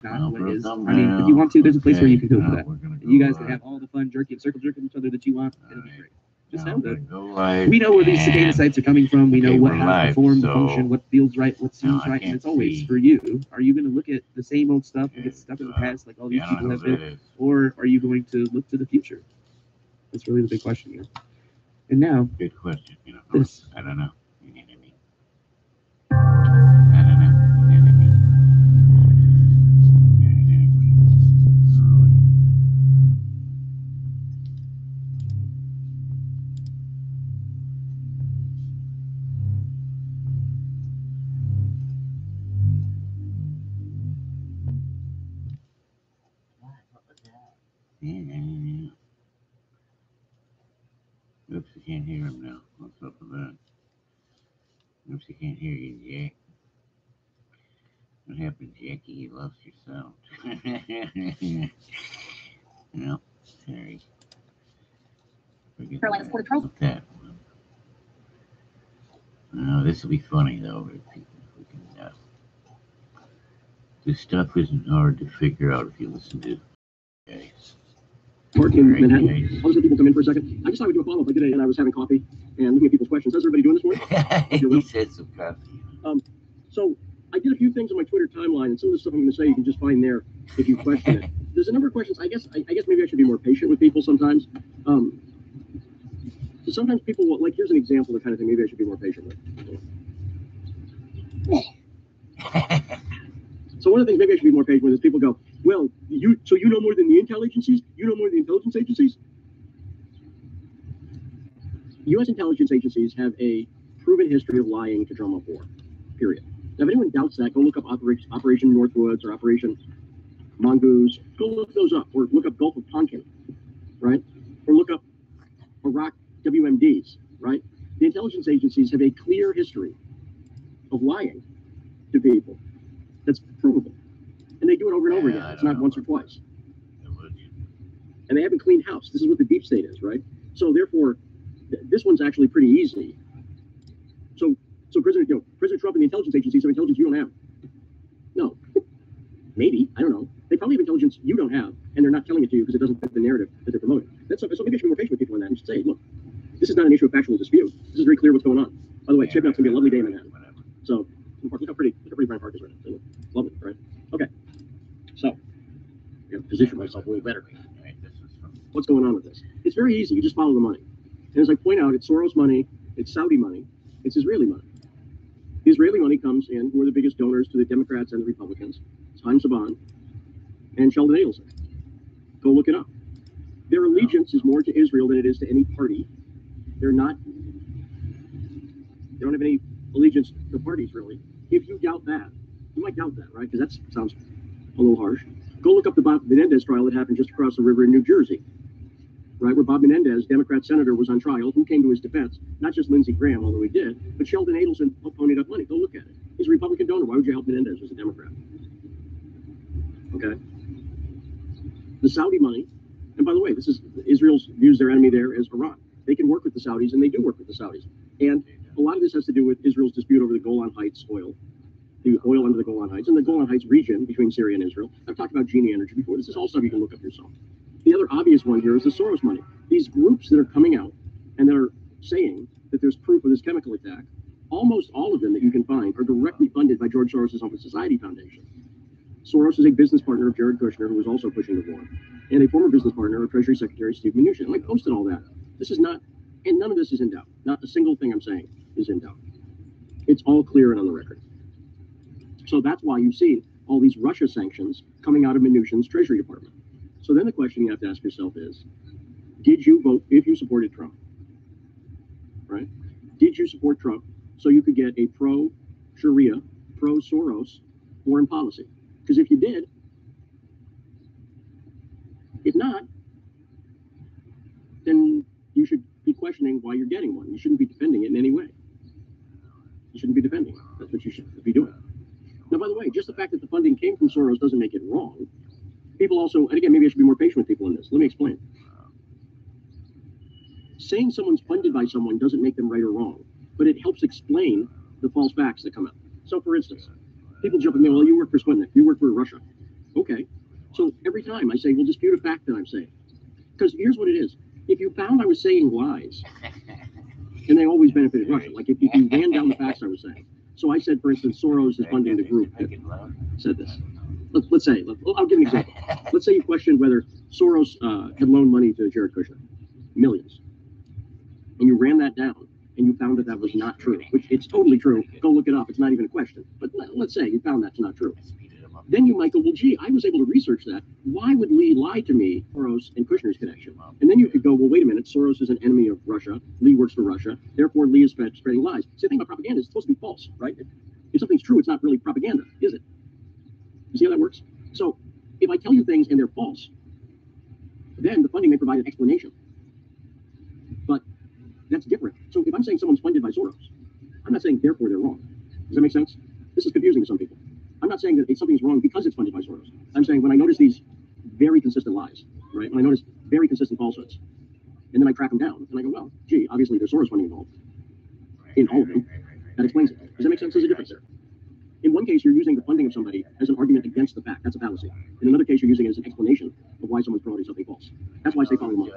not what is. I mean, if you want to, there's a place where you can go for that. You guys can have all the fun jerky and circle jerk with each other that you want. It'll be great. Just sound good. We know where these cicada sites are coming from. We know what how to perform the function, what feels right, what seems right, and it's always for you. Are you going to look at the same old stuff and get stuck in the past like all these people have been, or are you going to look to the future? That's really the big question here. And now, Good question. this. I don't know. You need any? I don't know. You need any? Yeah. Oops, I can't hear him now. What's up with that? Oops, I can't hear you, Jack. What happened, Jackie? You lost your sound. No, sorry. Carolina supported Charles. What's that? This will be funny, though. If we can, this stuff isn't hard to figure out if you listen to guys. Mark in Manhattan. I'll just let people come in for a second. I just thought we'd do a follow-up. I did it, and I was having coffee and looking at people's questions. How's everybody doing this morning? He said some coffee. So I did a few things on my Twitter timeline, and some of the stuff I'm going to say you can just find there if you question it. There's a number of questions. I guess maybe I should be more patient with people sometimes. So sometimes people will, like, here's an example of the kind of thing maybe I should be more patient with. So one of the things maybe I should be more patient with is people go, well, you know more than the intel agencies? You know more than the intelligence agencies? U.S. intelligence agencies have a proven history of lying to drum up war, period. Now, if anyone doubts that, go look up Operation Northwoods or Operation Mongoose. Go look those up, or look up Gulf of Tonkin, right? Or look up Iraq WMDs, right? The intelligence agencies have a clear history of lying to people. That's provable. And they do it over and over again. It's not once or twice. And they haven't cleaned house. This is what the deep state is, right? So therefore, this one's actually pretty easy. So President Trump and the intelligence agencies have intelligence you don't have. No. Maybe. I don't know. They probably have intelligence you don't have, and they're not telling it to you because it doesn't fit the narrative that they're promoting. So maybe I should be more patient with people on that and say, look, this is not an issue of factual dispute. This is very clear what's going on. By the way, it's shaping up to be a lovely day in Manhattan. So look how pretty Bryant Park is right now. Lovely, right? Okay. So I got to position myself a little better. What's going on with this? It's very easy. You just follow the money. And as I point out, it's Soros money, it's Saudi money, it's Israeli money. The Israeli money comes in, who are the biggest donors to the Democrats and the Republicans. It's Haim Saban and Sheldon Adelson. Go look it up. Their allegiance is more to Israel than it is to any party. They don't have any allegiance to parties, really. If you doubt that, you might doubt that, right? Because that sounds a little harsh. Go look up the Bob Menendez trial that happened just across the river in New Jersey, right? Where Bob Menendez, Democrat senator, was on trial. Who came to his defense? Not just Lindsey Graham, although he did, but Sheldon Adelson ponied up money. Go look at it. He's a Republican donor. Why would you help Menendez as a Democrat? Okay. The Saudi money, and by the way, this is Israel's views their enemy there is Iran. They can work with the Saudis, and they do work with the Saudis. And a lot of this has to do with Israel's dispute over the Golan Heights oil, the oil under the Golan Heights, and the Golan Heights region between Syria and Israel. I've talked about Genie Energy before. This is all stuff you can look up yourself. The other obvious one here is the Soros money. These groups that are coming out and that are saying that there's proof of this chemical attack, almost all of them that you can find are directly funded by George Soros' Open Society Foundation. Soros is a business partner of Jared Kushner, who was also pushing the war, and a former business partner of Treasury Secretary Steve Mnuchin. And I posted all that. This is not, and none of this is in doubt. Not a single thing I'm saying is in doubt. It's all clear and on the record. So that's why you see all these Russia sanctions coming out of Mnuchin's Treasury Department. So then the question you have to ask yourself is, did you vote if you supported Trump? Right? Did you support Trump so you could get a pro-Sharia, pro-Soros foreign policy? Because if you did, if not, then you should be questioning why you're getting one. You shouldn't be defending it in any way. You shouldn't be defending it. That's what you should be doing. Now, by the way, just the fact that the funding came from Soros doesn't make it wrong. People also, and again, maybe I should be more patient with people in this. Let me explain. Saying someone's funded by someone doesn't make them right or wrong, but it helps explain the false facts that come out. So, for instance, people jump in there, well, you work for Sputnik, you work for Russia. Okay. So every time I say, well, dispute a fact that I'm saying. Because here's what it is. If you found I was saying lies, and they always benefited Russia, like if you ran down the facts I was saying. So I said, for instance, Soros is funding the group that said this. Let's say, I'll give an example. Let's say you questioned whether Soros had loaned money to Jared Kushner, millions. And you ran that down, and you found that that was not true, which it's totally true. Go look it up. It's not even a question. But let's say you found that's not true. Then you might go, well, gee, I was able to research that. Why would Lee lie to me, Soros and Kushner's connection? And then you could go, well, wait a minute. Soros is an enemy of Russia. Lee works for Russia. Therefore, Lee is spreading lies. Same thing about propaganda. It's supposed to be false, right? If something's true, it's not really propaganda, is it? You see how that works? So if I tell you things and they're false, then the funding may provide an explanation. But that's different. So if I'm saying someone's funded by Soros, I'm not saying therefore they're wrong. Does that make sense? This is confusing to some people. I'm not saying that something's wrong because it's funded by Soros. I'm saying when I notice these very consistent lies, right? When I notice very consistent falsehoods, and then I track them down, and I go, well, gee, obviously there's Soros funding involved in all of them. That explains it. Does that make sense? There's a difference there. In one case, you're using the funding of somebody as an argument against the fact. That's a fallacy. In another case, you're using it as an explanation of why someone's promoting something false. That's why I say follow them up.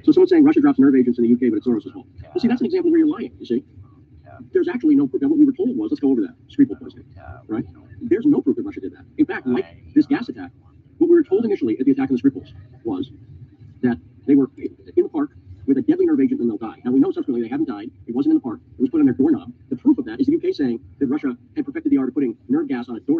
So someone's saying Russia drops nerve agents in the UK, but it's Soros' fault. Well, see, that's an example where you're lying, you see? There's actually no proof. What we were told was, let's go over that, Skripal poisoning, right? There's no proof that Russia did that. In fact, like this gas attack, what we were told initially at the attack on the Skripals was that they were in the park with a deadly nerve agent and they'll die. Now, we know subsequently they haven't died. It wasn't in the park. It was put on their doorknob. The proof of that is the UK saying that Russia had perfected the art of putting nerve gas on a doorknob